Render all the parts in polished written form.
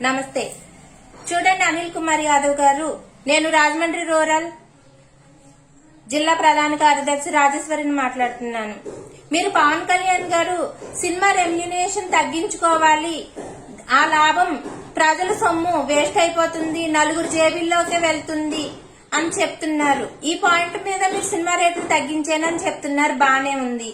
నమస్తే. చూడండి, అనిల్ కుమార్ యాదవ్ గారు, నేను రాజమండ్రి రూరల్ జిల్లా ప్రధాన కార్యదర్శి రాజేశ్వరిని మాట్లాడుతున్నాను. మీరు పవన్ కళ్యాణ్ గారు సినిమా రెమ్యునేషన్ తగ్గించుకోవాలి, ఆ లాభం ప్రజల సొమ్ము వేస్ట్ అయిపోతుంది, నలుగురు జేబుల్లోకి వెళ్తుంది అని చెప్తున్నారు. ఈ పాయింట్ మీద మీరు సినిమా రేట్లు తగ్గించానని చెప్తున్నారు, బానే ఉంది.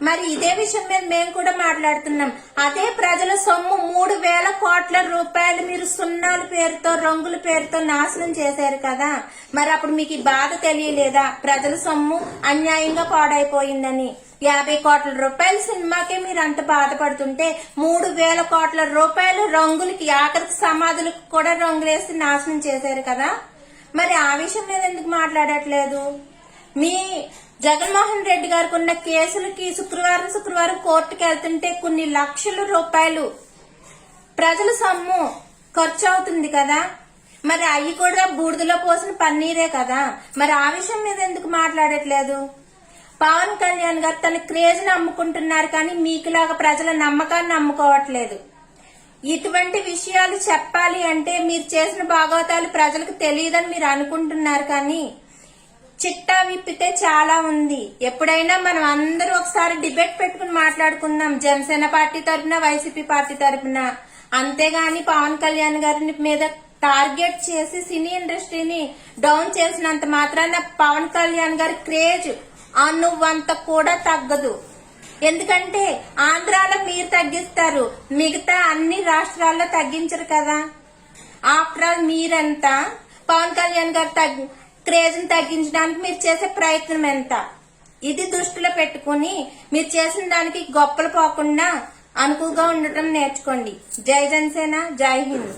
మరి ఇదే విషయం మీద మేము కూడా మాట్లాడుతున్నాం. అదే ప్రజల సొమ్ము 3,000 కోట్ల రూపాయలు మీరు సున్నాల పేరుతో, రంగుల పేరుతో నాశనం చేశారు కదా. మరి అప్పుడు మీకు ఈ బాధ తెలియలేదా? ప్రజల సొమ్ము అన్యాయంగా పాడైపోయిందని. 50 కోట్ల రూపాయల సినిమాకే మీరు అంత బాధపడుతుంటే 3,000 కోట్ల రూపాయలు రంగులకి, ఆఖరికి సమాధులకు కూడా రంగులేసి నాశనం చేశారు కదా. మరి ఆ విషయం మీద ఎందుకు మాట్లాడట్లేదు? మీ జగన్మోహన్ రెడ్డి గారికి ఉన్న కేసులకి శుక్రవారం కోర్టుకు వెళ్తుంటే కొన్ని లక్షల రూపాయలు ప్రజల సొమ్ము ఖర్చు అవుతుంది కదా. మరి అవి కూడా బూడిదలో పోసిన పన్నీరే కదా. మరి ఆ విషయం మీద ఎందుకు మాట్లాడట్లేదు? పవన్ కళ్యాణ్ గారు తన క్రేజ్ ని అమ్ముకుంటున్నారు, కానీ మీకులాగా ప్రజల నమ్మకాన్ని అమ్ముకోవట్లేదు. ఇటువంటి విషయాలు చెప్పాలి అంటే మీరు చేసిన భాగవతాలు ప్రజలకు తెలియదని మీరు అనుకుంటున్నారు, కానీ చిట్టా విప్పితే చాలా ఉంది. ఎప్పుడైనా మనం అందరూ ఒకసారి డిబేట్ పెట్టుకుని మాట్లాడుకుందాం, జనసేన పార్టీ తరఫున, వైసీపీ పార్టీ తరఫున. అంతేగాని పవన్ కళ్యాణ్ గారి మీద టార్గెట్ చేసి సినీ ఇండస్ట్రీని డౌన్ చేసినంత మాత్రాన పవన్ కళ్యాణ్ గారి క్రేజ్ అనువంత కూడా తగ్గదు. ఎందుకంటే ఆంధ్రాలో మీరు తగ్గిస్తారు, మిగతా అన్ని రాష్ట్రాల్లో తగ్గించరు కదా. ఆఫ్టర్ ఆల్ మీరంతా పవన్ కళ్యాణ్ గారు క్రేజ్ ని తగ్గించడానికి మీరు చేసే ప్రయత్నం ఎంత? ఇది దృష్టిలో పెట్టుకుని మీరు చేసిన దానికి గొప్పలు పోకుండా అనుకుగా ఉండటం నేర్చుకోండి. జై జనసేన, జై హింద్.